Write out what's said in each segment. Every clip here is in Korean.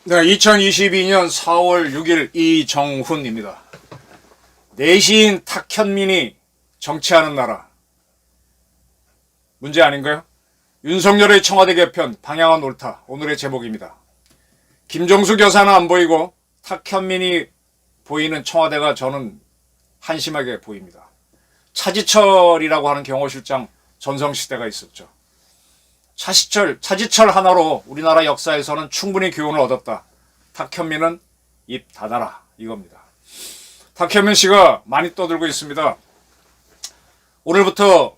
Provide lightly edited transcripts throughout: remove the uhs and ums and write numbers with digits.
네, 2022년 4월 6일 이정훈입니다. 내시인 탁현민이 정치하는 나라. 문제 아닌가요? 윤석열의 청와대 개편, 방향은 옳다. 오늘의 제목입니다. 김정숙 여사는 안 보이고 탁현민이 보이는 청와대가 저는 한심하게 보입니다. 차지철이라고 하는 경호실장 전성시대가 있었죠. 차지철 하나로 우리나라 역사에서는 충분히 교훈을 얻었다. 탁현민은 입 닫아라. 이겁니다. 탁현민 씨가 많이 떠들고 있습니다. 오늘부터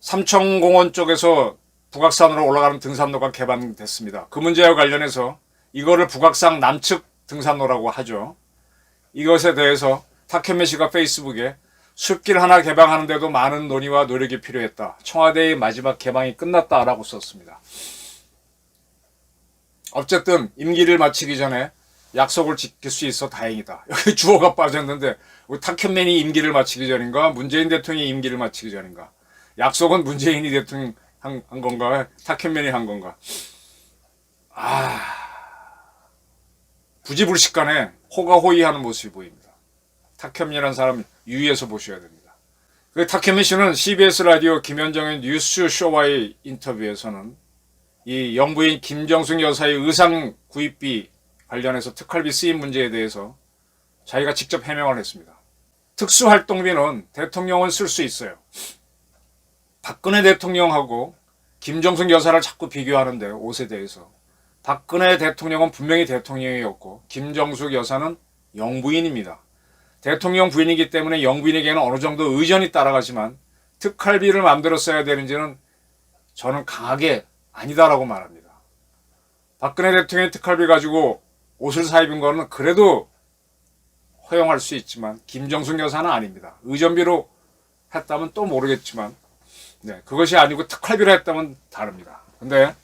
삼청공원 쪽에서 북악산으로 올라가는 등산로가 개방됐습니다. 그 문제와 관련해서 이거를 북악산 남측 등산로라고 하죠. 이것에 대해서 탁현민 씨가 페이스북에 숲길 하나 개방하는데도 많은 논의와 노력이 필요했다. 청와대의 마지막 개방이 끝났다라고 썼습니다. 어쨌든 임기를 마치기 전에 약속을 지킬 수 있어 다행이다. 여기 주어가 빠졌는데 우리 탁현민이 임기를 마치기 전인가 문재인 대통령이 임기를 마치기 전인가. 약속은 문재인이 대통령 한 건가 탁현민이 한 건가. 부지불식간에 호가호위하는 모습이 보입니다. 탁현민이라는 사람 유의해서 보셔야 됩니다. 탁현민 씨는 CBS 라디오 김현정의 뉴스쇼와의 인터뷰에서는 이 영부인 김정숙 여사의 의상 구입비 관련해서 특활비 쓰임 문제에 대해서 자기가 직접 해명을 했습니다. 특수활동비는 대통령은 쓸 수 있어요. 박근혜 대통령하고 김정숙 여사를 자꾸 비교하는데 옷에 대해서 박근혜 대통령은 분명히 대통령이었고 김정숙 여사는 영부인입니다. 대통령 부인이기 때문에 영부인에게는 어느 정도 의전이 따라가지만 특활비를 마음대로 써야 되는지는 저는 강하게 아니다라고 말합니다. 박근혜 대통령의 특활비 가지고 옷을 사 입은 거는 그래도 허용할 수 있지만 김정숙 여사는 아닙니다. 의전비로 했다면 또 모르겠지만 그것이 아니고 특활비로 했다면 다릅니다. 근데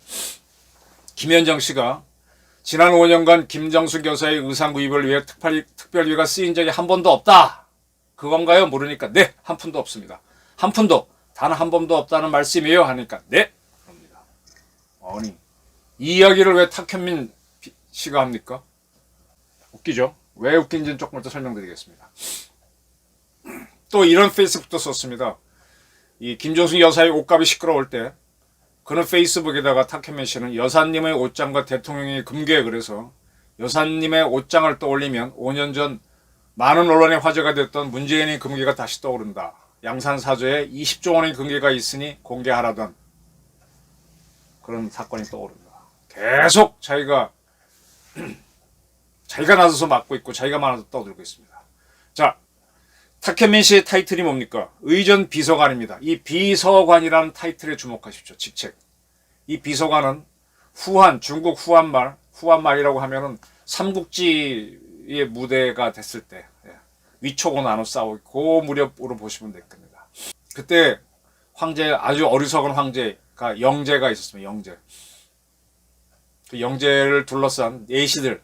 김현정 씨가 지난 5년간 김정숙 여사의 의상 구입을 위해 특별비가 쓰인 적이 한 번도 없다. 그건가요? 물으니까 네, 한 푼도 없습니다. 한 푼도, 단 한 번도 없다는 말씀이에요? 하니까 네, 그럽니다. 아니, 이 이야기를 왜 탁현민 씨가 합니까? 웃기죠? 왜 웃긴지는 조금 더 설명드리겠습니다. 또 이런 페이스북도 썼습니다. 이 김정숙 여사의 옷값이 시끄러울 때 그는 페이스북에다가 탁현민 씨는 여사님의 옷장과 대통령의 금괴 그래서 여사님의 옷장을 떠올리면 5년 전 많은 언론에 화제가 됐던 문재인의 금괴가 다시 떠오른다. 양산사저에 20조 원의 금괴가 있으니 공개하라던 그런 사건이 떠오른다. 계속 자기가 나서서 맡고 있고 자기가 많아서 떠들고 있습니다. 자, 탁현민 씨의 타이틀이 뭡니까? 의전 비서관입니다. 이 비서관이라는 타이틀에 주목하십시오. 직책. 이 비서관은 중국 후한말이라고 하면은 삼국지의 무대가 됐을 때 위촉으로 나눠 싸우고 그 무렵으로 보시면 되겠습니다. 그때 아주 어리석은 황제가 영제가 있었습니다. 영제. 그 영제를 둘러싼 내시들.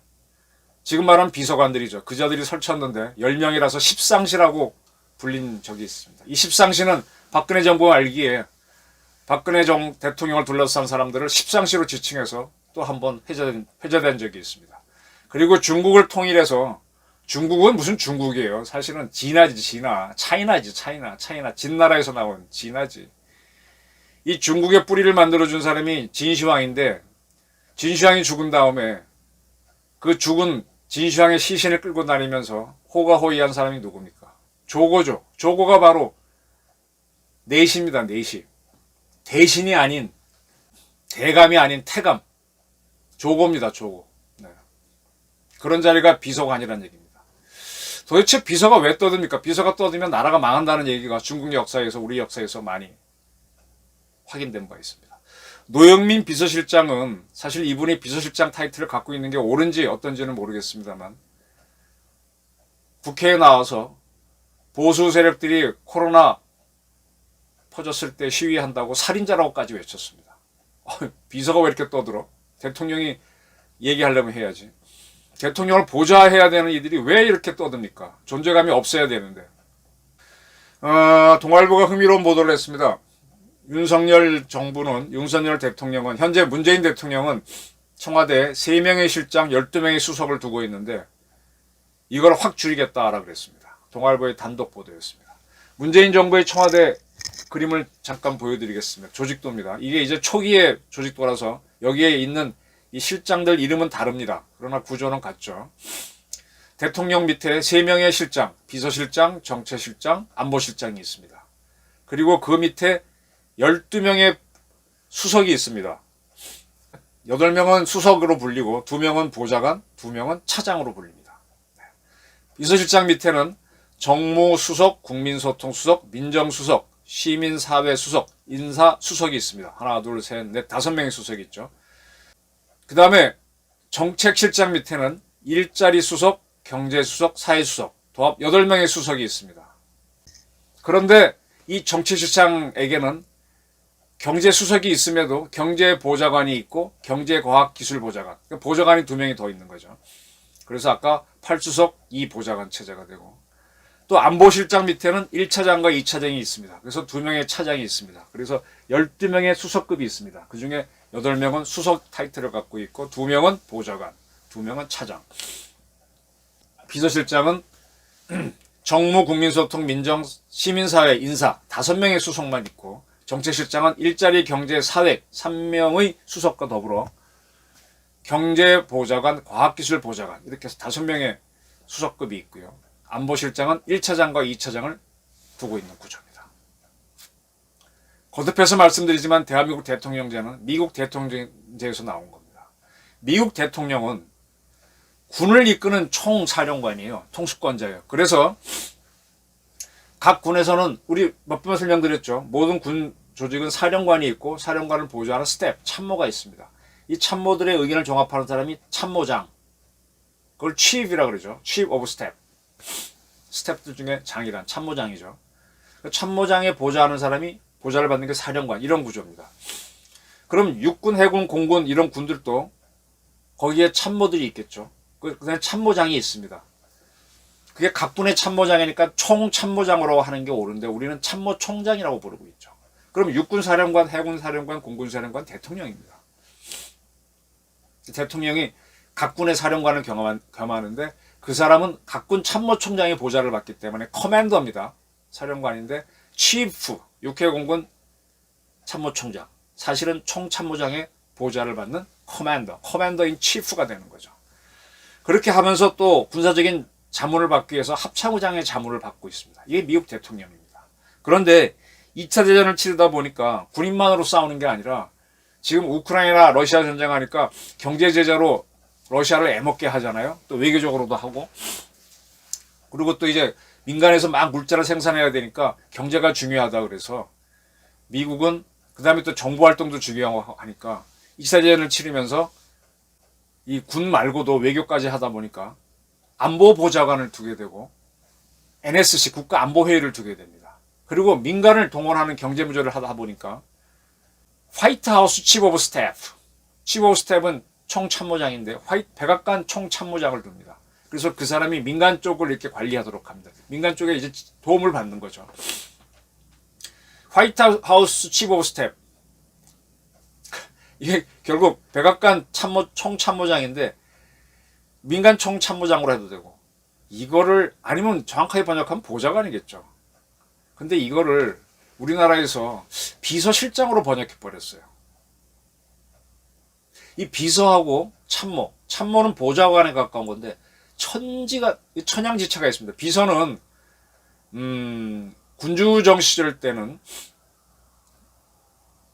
지금 말하는 비서관들이죠. 그자들이 설쳤는데 10명이라서 십상시라고 불린 적이 있습니다. 이 십상시는 박근혜 정부가 알기에 박근혜 대통령을 둘러싼 사람들을 십상시로 지칭해서 또 한 번 회자된 적이 있습니다. 그리고 중국을 통일해서 중국은 무슨 중국이에요. 사실은 차이나지. 진나라에서 나온 진나지. 이 중국의 뿌리를 만들어준 사람이 진시황인데 진시황이 죽은 다음에 그 죽은 진시황의 시신을 끌고 다니면서 호가호위한 사람이 누굽니까? 조고죠. 조고가 바로 내시입니다. 내시. 대신이 아닌 대감이 아닌 태감. 조고입니다. 조고. 그런 자리가 비서관이라는 얘기입니다. 도대체 비서가 왜 떠듭니까? 비서가 떠들면 나라가 망한다는 얘기가 중국 역사에서 우리 역사에서 많이 확인된 바 있습니다. 노영민 비서실장은 사실 이분이 비서실장 타이틀을 갖고 있는 게 옳은지 어떤지는 모르겠습니다만 국회에 나와서 보수 세력들이 코로나 퍼졌을 때 시위한다고 살인자라고까지 외쳤습니다. 비서가 왜 이렇게 떠들어? 대통령이 얘기하려면 해야지. 대통령을 보좌해야 되는 이들이 왜 이렇게 떠듭니까? 존재감이 없어야 되는데. 동아일보가 흥미로운 보도를 했습니다. 윤석열 대통령은, 현재 문재인 대통령은 청와대에 3명의 실장, 12명의 수석을 두고 있는데 이걸 확 줄이겠다라 그랬습니다. 동아일보의 단독 보도였습니다. 문재인 정부의 청와대 그림을 잠깐 보여드리겠습니다. 조직도입니다. 이게 이제 초기의 조직도라서 여기에 있는 이 실장들 이름은 다릅니다. 그러나 구조는 같죠. 대통령 밑에 3명의 실장, 비서실장, 정책실장, 안보실장이 있습니다. 그리고 그 밑에 12명의 수석이 있습니다. 8명은 수석으로 불리고 2명은 보좌관, 2명은 차장으로 불립니다. 비서실장 밑에는 정무수석, 국민소통수석, 민정수석, 시민사회수석, 인사수석이 있습니다. 하나, 둘, 셋, 넷, 5명의 수석이 있죠. 그 다음에 정책실장 밑에는 일자리 수석, 경제수석, 사회수석, 도합 8명의 수석이 있습니다. 그런데 이 정책실장에게는 경제수석이 있음에도 경제보좌관이 있고 경제과학기술보좌관, 그러니까 보좌관이 2명이 더 있는 거죠. 그래서 아까 8수석 2보좌관 체제가 되고, 또 안보실장 밑에는 1차장과 2차장이 있습니다. 그래서 2명의 차장이 있습니다. 그래서 12명의 수석급이 있습니다. 그 중에 8명은 수석 타이틀을 갖고 있고 2명은 보좌관, 2명은 차장. 비서실장은 정무, 국민소통, 민정, 시민사회, 인사 5명의 수석만 있고, 정책실장은 일자리, 경제, 사회 3명의 수석과 더불어 경제보좌관, 과학기술보좌관 이렇게 해서 5명의 수석급이 있고요. 안보실장은 1차장과 2차장을 두고 있는 구조입니다. 거듭해서 말씀드리지만 대한민국 대통령제는 미국 대통령제에서 나온 겁니다. 미국 대통령은 군을 이끄는 총사령관이에요. 통수권자예요. 그래서 각 군에서는 우리 몇 번 설명드렸죠. 모든 군 조직은 사령관이 있고 사령관을 보좌하는 스텝, 참모가 있습니다. 이 참모들의 의견을 종합하는 사람이 참모장. 그걸 chief이라고 그러죠. chief of staff. 스텝들 중에 장이란 참모장이죠. 참모장에 보좌하는 사람이 보좌를 받는 게 사령관. 이런 구조입니다. 그럼 육군, 해군, 공군 이런 군들도 거기에 참모들이 있겠죠. 그다음에 참모장이 있습니다. 그게 각 군의 참모장이니까 총참모장으로 하는 게 옳은데 우리는 참모총장이라고 부르고 있죠. 그럼 육군사령관, 해군사령관, 공군사령관, 대통령입니다. 대통령이 각 군의 사령관을 겸하는데 그 사람은 각 군 참모총장의 보좌를 받기 때문에 커맨더입니다. 사령관인데 치프, 육해공군 참모총장, 사실은 총참모장의 보좌를 받는 커맨더인 치프가 되는 거죠. 그렇게 하면서 또 군사적인 자문을 받기 위해서 합참의장의 자문을 받고 있습니다. 이게 미국 대통령입니다. 그런데 2차 대전을 치르다 보니까 군인만으로 싸우는 게 아니라 지금 우크라이나 러시아 전쟁하니까 경제 제재로 러시아를 애먹게 하잖아요. 또 외교적으로도 하고. 그리고 또 이제 민간에서 막 물자를 생산해야 되니까 경제가 중요하다 그래서 미국은 그 다음에 또 정보 활동도 중요하고 하니까 2차 대전을 치르면서 이 군 말고도 외교까지 하다 보니까 안보보좌관을 두게 되고 NSC 국가안보회의를 두게 됩니다. 그리고 민간을 동원하는 경제무조를 하다 보니까 화이트하우스 치프 오브 스태프는 총참모장인데 백악관 총참모장을 둡니다. 그래서 그 사람이 민간 쪽을 이렇게 관리하도록 합니다. 민간 쪽에 이제 도움을 받는 거죠. 화이트하우스 치프 오브 스태프 이게 결국 백악관 총참모장인데 민간 총참모장으로 해도 되고, 이거를 아니면 정확하게 번역하면 보좌관이겠죠. 근데 이거를 우리나라에서 비서실장으로 번역해 버렸어요. 이 비서하고 참모는 보좌관에 가까운 건데 천양지차가 있습니다. 비서는 군주정 시절 때는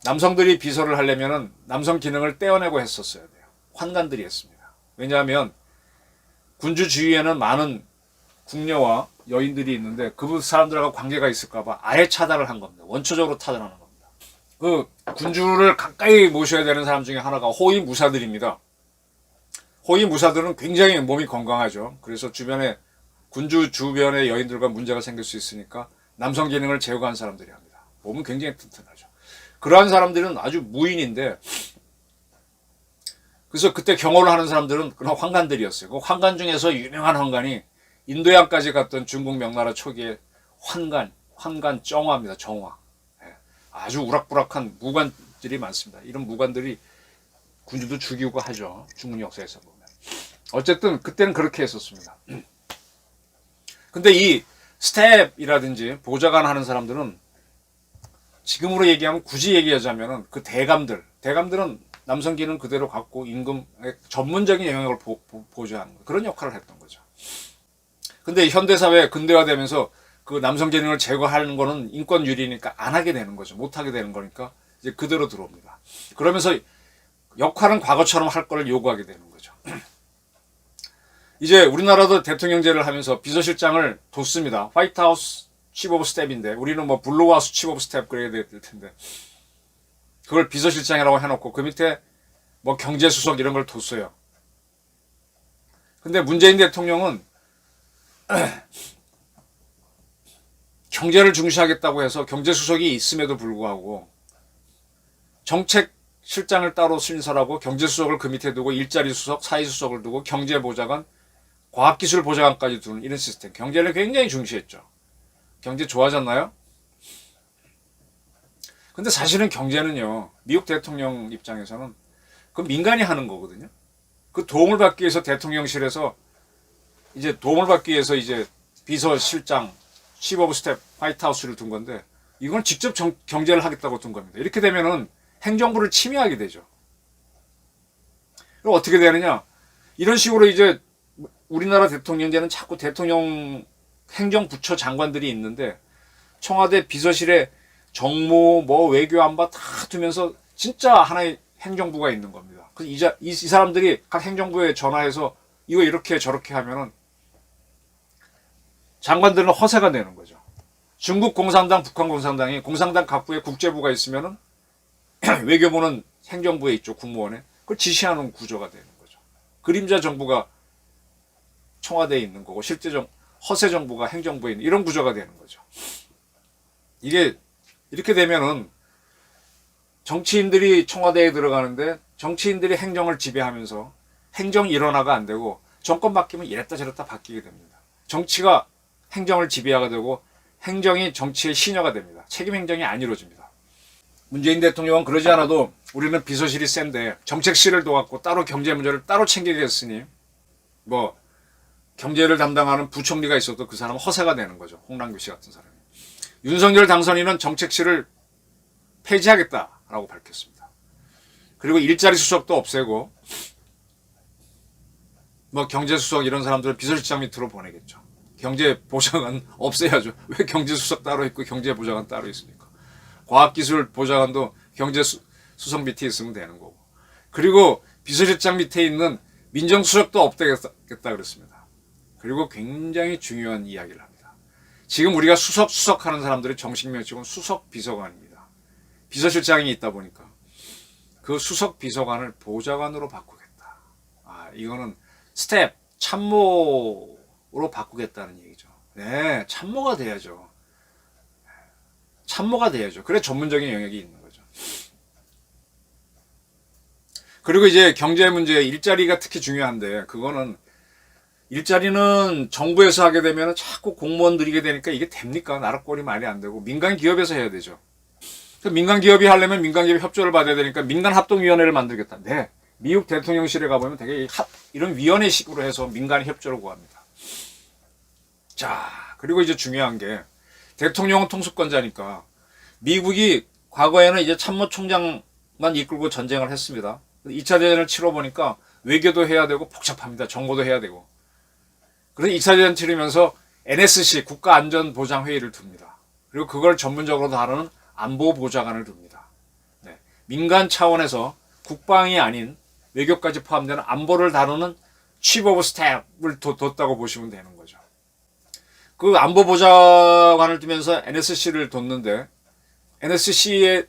남성들이 비서를 하려면은 남성 기능을 떼어내고 했었어야 돼요. 환관들이 했습니다. 왜냐하면 군주 주위에는 많은 궁녀와 여인들이 있는데 그 사람들하고 관계가 있을까봐 아예 차단을 한 겁니다. 원초적으로 차단하는 겁니다. 그 군주를 가까이 모셔야 되는 사람 중에 하나가 호위무사들입니다. 호위무사들은 굉장히 몸이 건강하죠. 그래서 군주 주변의 여인들과 문제가 생길 수 있으니까 남성 기능을 제거한 사람들이 합니다. 몸은 굉장히 튼튼하죠. 그러한 사람들은 아주 무인인데 그래서 그때 경호를 하는 사람들은 그런 황관들이었어요. 그 황관 중에서 유명한 황관이 인도양까지 갔던 중국 명나라 초기에 환관 정화입니다. 정화. 예. 아주 우락부락한 무관들이 많습니다. 이런 무관들이 군주도 죽이고 하죠. 중국 역사에서 보면. 어쨌든 그때는 그렇게 했었습니다. 근데 이 스텝이라든지 보좌관 하는 사람들은 지금으로 얘기하면 굳이 얘기하자면은 그 대감들은 남성 기능 그대로 갖고 임금 전문적인 영역을 보좌하는 그런 역할을 했던 거죠. 근데 현대사회 근대화되면서 그 남성 기능을 제거하는 거는 인권 유리니까 안 하게 되는 거죠. 못 하게 되는 거니까 이제 그대로 들어옵니다. 그러면서 역할은 과거처럼 할 거를 요구하게 되는 거죠. 이제 우리나라도 대통령제를 하면서 비서실장을 뒀습니다. 화이트하우스 치프 오브 스텝인데 우리는 뭐 블루하우스 치프 오브 스텝 그래야 될 텐데 그걸 비서실장이라고 해놓고 그 밑에 뭐 경제수석 이런 걸 뒀어요. 근데 문재인 대통령은 경제를 중시하겠다고 해서 경제수석이 있음에도 불구하고 정책실장을 따로 신설하고 경제수석을 그 밑에 두고 일자리 수석, 사회수석을 두고 경제보좌관, 과학기술보좌관까지 두는 이런 시스템. 경제를 굉장히 중시했죠. 경제 좋아졌나요? 근데 사실은 경제는요, 미국 대통령 입장에서는 그 민간이 하는 거거든요. 그 도움을 받기 위해서 대통령실에서 이제 도움을 받기 위해서 이제 비서실장, 치프 오브 스텝, 화이트하우스를 둔 건데 이건 직접 경제를 하겠다고 둔 겁니다. 이렇게 되면은 행정부를 침해하게 되죠. 그럼 어떻게 되느냐? 이런 식으로 이제 우리나라 대통령제는 자꾸 대통령 행정부처 장관들이 있는데 청와대 비서실에 정무, 뭐 외교안보 다 두면서 진짜 하나의 행정부가 있는 겁니다. 그래서 이 사람들이 각 행정부에 전화해서 이거 이렇게 저렇게 하면은 장관들은 허세가 되는 거죠. 중국 공산당, 북한 공산당이 공산당 각부에 국제부가 있으면은 외교부는 행정부에 있죠. 국무원에. 그걸 지시하는 구조가 되는 거죠. 그림자 정부가 청와대에 있는 거고 실제 허세 정부가 행정부에 있는 이런 구조가 되는 거죠. 이게 이렇게 되면은 정치인들이 청와대에 들어가는데 정치인들이 행정을 지배하면서 행정 일원화가 안 되고 정권 바뀌면 이랬다 저랬다 바뀌게 됩니다. 정치가 행정을 지배하게 되고 행정이 정치의 시녀가 됩니다. 책임 행정이 안 이루어집니다. 문재인 대통령은 그러지 않아도 우리는 비서실이 센데 정책실을 둬갖고 따로 경제 문제를 따로 챙기겠으니 뭐 경제를 담당하는 부총리가 있어도 그 사람은 허세가 되는 거죠. 홍남규 씨 같은 사람이. 윤석열 당선인은 정책실을 폐지하겠다라고 밝혔습니다. 그리고 일자리 수석도 없애고 뭐 경제수석 이런 사람들을 비서실장 밑으로 보내겠죠. 경제보좌관 없애야죠. 왜 경제수석 따로 있고 경제보좌관 따로 있습니까? 과학기술보좌관도 경제수석 밑에 있으면 되는 거고. 그리고 비서실장 밑에 있는 민정수석도 없애겠다 그랬습니다. 그리고 굉장히 중요한 이야기를 합니다. 지금 우리가 수석 하는 사람들의 정식 명칭은 수석 비서관입니다. 비서실장이 있다 보니까 그 수석 비서관을 보좌관으로 바꾸겠다. 이거는 스텝, 참모로 바꾸겠다는 얘기죠. 네, 참모가 돼야죠. 참모가 돼야죠. 그래 전문적인 영역이 있는 거죠. 그리고 이제 경제 문제, 일자리가 특히 중요한데 그거는 일자리는 정부에서 하게 되면 자꾸 공무원 들이게 되니까 이게 됩니까? 나라 꼴이 말이 안 되고 민간 기업에서 해야 되죠. 민간 기업이 하려면 민간 기업 협조를 받아야 되니까 민간 합동위원회를 만들겠다. 네. 미국 대통령실에 가보면 되게 이런 위원회식으로 해서 민간 협조를 구합니다. 자, 그리고 이제 중요한 게 대통령은 통수권자니까 미국이 과거에는 이제 참모총장만 이끌고 전쟁을 했습니다. 2차 대전을 치러보니까 외교도 해야 되고 복잡합니다. 정보도 해야 되고. 그래서 2차 대전 치르면서 NSC 국가안전보장회의를 둡니다. 그리고 그걸 전문적으로 다루는 안보보좌관을 둡니다. 네. 민간 차원에서 국방이 아닌 외교까지 포함되는 안보를 다루는 치프 오브 스텝을 뒀다고 보시면 되는 거죠. 그 안보보좌관을 두면서 NSC를 뒀는데 NSC의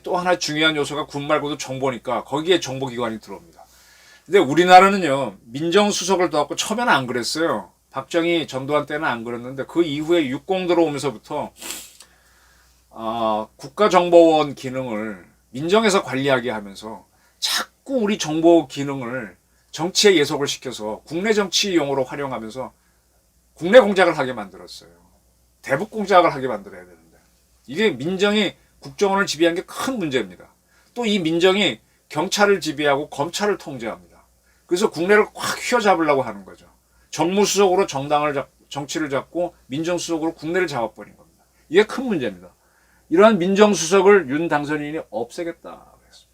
또 하나 중요한 요소가 군 말고도 정보니까 거기에 정보기관이 들어옵니다. 근데 우리나라는요, 민정수석을 둬갖고 처음에는 안 그랬어요. 박정희 전두환 때는 안 그랬는데 그 이후에 육공 들어오면서부터 국가정보원 기능을 민정에서 관리하게 하면서 자꾸 자꾸 우리 정보 기능을 정치에 예속을 시켜서 국내 정치용으로 활용하면서 국내 공작을 하게 만들었어요. 대북 공작을 하게 만들어야 되는데 이게 민정이 국정원을 지배한 게 큰 문제입니다. 또 이 민정이 경찰을 지배하고 검찰을 통제합니다. 그래서 국내를 확 휘어잡으려고 하는 거죠. 정무수석으로 정치를 잡고 민정수석으로 국내를 잡아버린 겁니다. 이게 큰 문제입니다. 이러한 민정수석을 윤 당선인이 없애겠다 그랬습니다.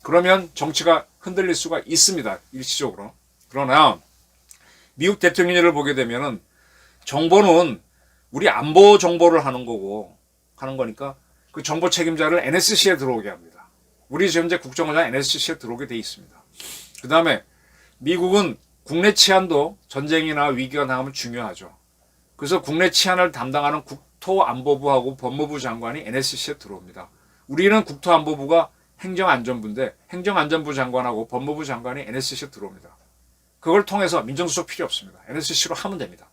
그러면 정치가 흔들릴 수가 있습니다. 일시적으로. 그러나 미국 대통령제를 보게 되면은 정보는 우리 안보 정보를 하는 거니까 그 정보 책임자를 NSC에 들어오게 합니다. 우리 현재 국정원장 NSC에 들어오게 돼 있습니다. 그 다음에 미국은 국내 치안도 전쟁이나 위기가 나오면 중요하죠. 그래서 국내 치안을 담당하는 국토안보부하고 법무부 장관이 NSC에 들어옵니다. 우리는 국토안보부가 행정안전부인데 행정안전부 장관하고 법무부 장관이 NSC에 들어옵니다. 그걸 통해서 민정수석 필요 없습니다. NSC로 하면 됩니다.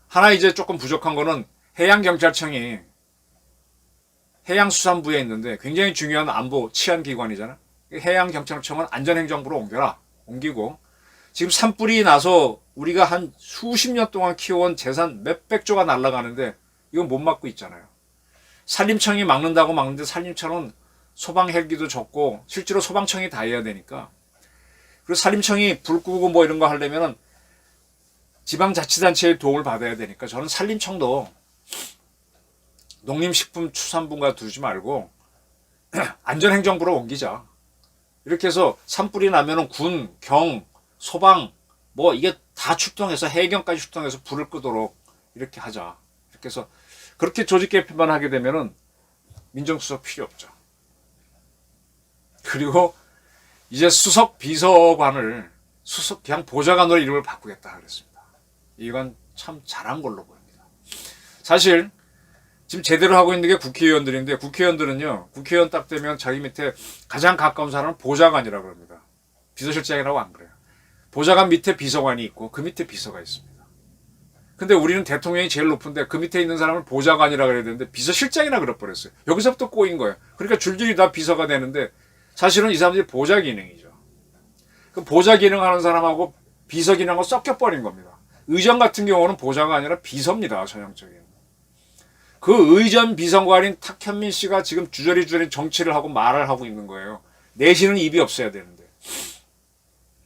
하나 이제 조금 부족한 거는 해양경찰청이 해양수산부에 있는데 굉장히 중요한 안보 치안기관이잖아. 해양경찰청은 안전행정부로 옮기고 지금 산불이 나서 우리가 한 수십 년 동안 키워온 재산 몇백 조가 날아가는데 이건 못 막고 있잖아요. 산림청이 막는다고 막는데 산림청은 소방 헬기도 적고 실제로 소방청이 다 해야 되니까 그리고 산림청이 불 끄고 뭐 이런 거 하려면은 지방자치단체의 도움을 받아야 되니까 저는 산림청도 농림식품축산부가 두지 말고 안전행정부로 옮기자. 이렇게 해서 산불이 나면은 군, 경, 소방 뭐 이게 다 출동해서 해경까지 출동해서 불을 끄도록 이렇게 하자. 이렇게 해서 그렇게 조직 개편만 하게 되면은 민정수석 필요 없죠. 그리고 이제 수석 비서관을 그냥 보좌관으로 이름을 바꾸겠다 그랬습니다. 이건 참 잘한 걸로 보입니다. 사실 지금 제대로 하고 있는 게 국회의원들인데 국회의원들은요. 국회의원 딱 되면 자기 밑에 가장 가까운 사람은 보좌관이라고 합니다. 비서실장이라고 안 그래요. 보좌관 밑에 비서관이 있고 그 밑에 비서가 있습니다. 근데 우리는 대통령이 제일 높은데 그 밑에 있는 사람을 보좌관이라고 그래야 되는데 비서실장이라 그래버렸어요. 여기서부터 꼬인 거예요. 그러니까 줄줄이 다 비서가 되는데 사실은 이 사람들이 보좌 기능이죠. 그 보좌 기능하는 사람하고 비서 기능하고 섞여버린 겁니다. 의전 같은 경우는 보좌가 아니라 비서입니다. 전형적인. 그 의전 비서관인 탁현민 씨가 지금 주저리 정치를 하고 말을 하고 있는 거예요. 내쉬는 입이 없어야 되는데.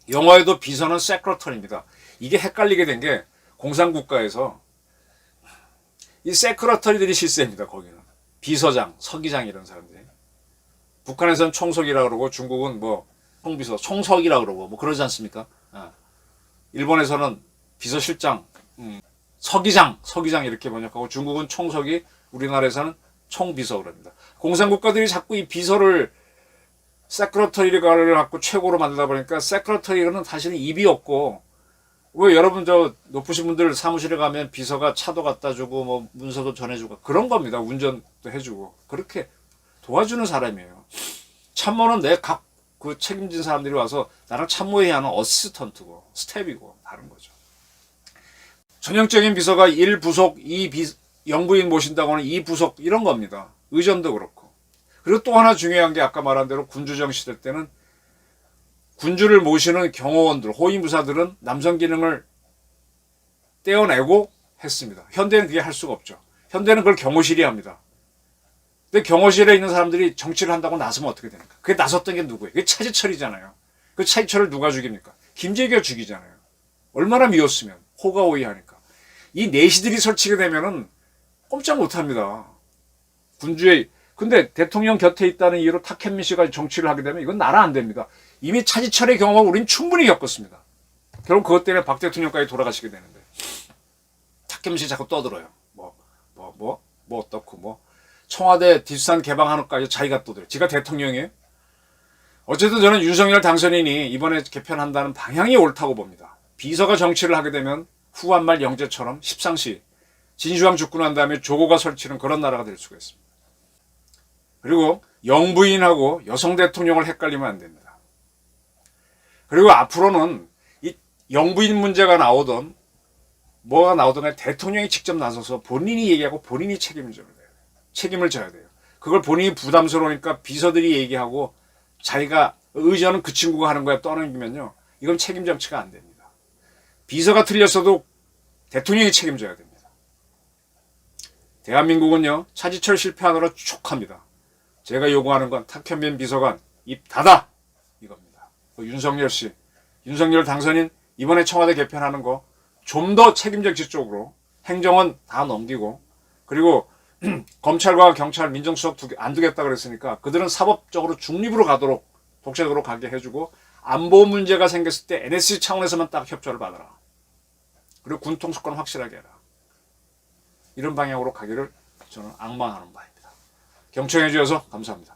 영어에도 비서는 세크러터리입니다. 이게 헷갈리게 된 게 공산국가에서 이 세크러터리들이 실세입니다. 거기는. 비서장, 서기장 이런 사람들이. 북한에서는 총석이라고 그러고 중국은 뭐 총비서, 총석이라고 그러고 뭐 그러지 않습니까? 일본에서는 비서실장, 서기장 이렇게 번역하고 중국은 총석이 우리나라에서는 총비서 그럽니다. 공산국가들이 자꾸 이 비서를 세크러터리를 갖고 최고로 만들다 보니까 세크러터리는 사실은 입이 없고 왜 여러분 저 높으신 분들 사무실에 가면 비서가 차도 갖다 주고 뭐 문서도 전해주고 그런 겁니다. 운전도 해주고 그렇게 도와주는 사람이에요. 참모는 내 각 그 책임진 사람들이 와서 나랑 참모해야 하는 어시스턴트고 스텝이고 다른 거죠. 전형적인 비서가 1부속, 2영부인 모신다고 하는 2부속 이런 겁니다. 의전도 그렇고. 그리고 또 하나 중요한 게 아까 말한 대로 군주정 시대 때는 군주를 모시는 경호원들, 호위무사들은 남성 기능을 떼어내고 했습니다. 현대는 그게 할 수가 없죠. 현대는 그걸 경호실이 합니다. 근데 경호실에 있는 사람들이 정치를 한다고 나서면 어떻게 됩니까? 그게 나섰던 게 누구예요? 그게 차지철이잖아요. 그 차지철을 누가 죽입니까? 김재규가 죽이잖아요. 얼마나 미웠으면 호가호위하니까. 이 내시들이 설치게 되면은 꼼짝 못합니다. 군주의 근데 대통령 곁에 있다는 이유로 탁현민 씨가 정치를 하게 되면 이건 나라 안 됩니다. 이미 차지철의 경험을 우린 충분히 겪었습니다. 결국 그것 때문에 박 대통령까지 돌아가시게 되는데 탁현민 씨 자꾸 떠들어요. 뭐 어떻고 청와대 뒷산 개방하는 것까지 자기가 떠들어요. 지가 대통령이에요. 어쨌든 저는 윤석열 당선인이 이번에 개편한다는 방향이 옳다고 봅니다. 비서가 정치를 하게 되면 후한말 영제처럼 십상시 진시황 죽고 난 다음에 조고가 설치는 그런 나라가 될 수가 있습니다. 그리고 영부인하고 여성 대통령을 헷갈리면 안 됩니다. 그리고 앞으로는 이 영부인 문제가 나오던 뭐가 나오던 대통령이 직접 나서서 본인이 얘기하고 본인이 책임을 져야 돼요. 그걸 본인이 부담스러우니까 비서들이 얘기하고 자기가 의지하는 그 친구가 하는 거에 떠넘기면요. 이건 책임 정치가 안 됩니다. 비서가 틀렸어도 대통령이 책임져야 됩니다. 대한민국은요. 차지철 실패하느라 촉합니다. 제가 요구하는 건 탁현민 비서관 입 닫아 이겁니다. 윤석열 씨, 윤석열 당선인 이번에 청와대 개편하는 거 좀 더 책임 정치 쪽으로 행정은 다 넘기고 그리고 검찰과 경찰 민정수석 안 두겠다 그랬으니까 그들은 사법적으로 중립으로 가도록 독재적으로 가게 해주고 안보 문제가 생겼을 때 NSC 차원에서만 딱 협조를 받아라. 그리고 군 통수권 확실하게 해라. 이런 방향으로 가기를 저는 악망하는 바입니다. 경청해 주셔서 감사합니다.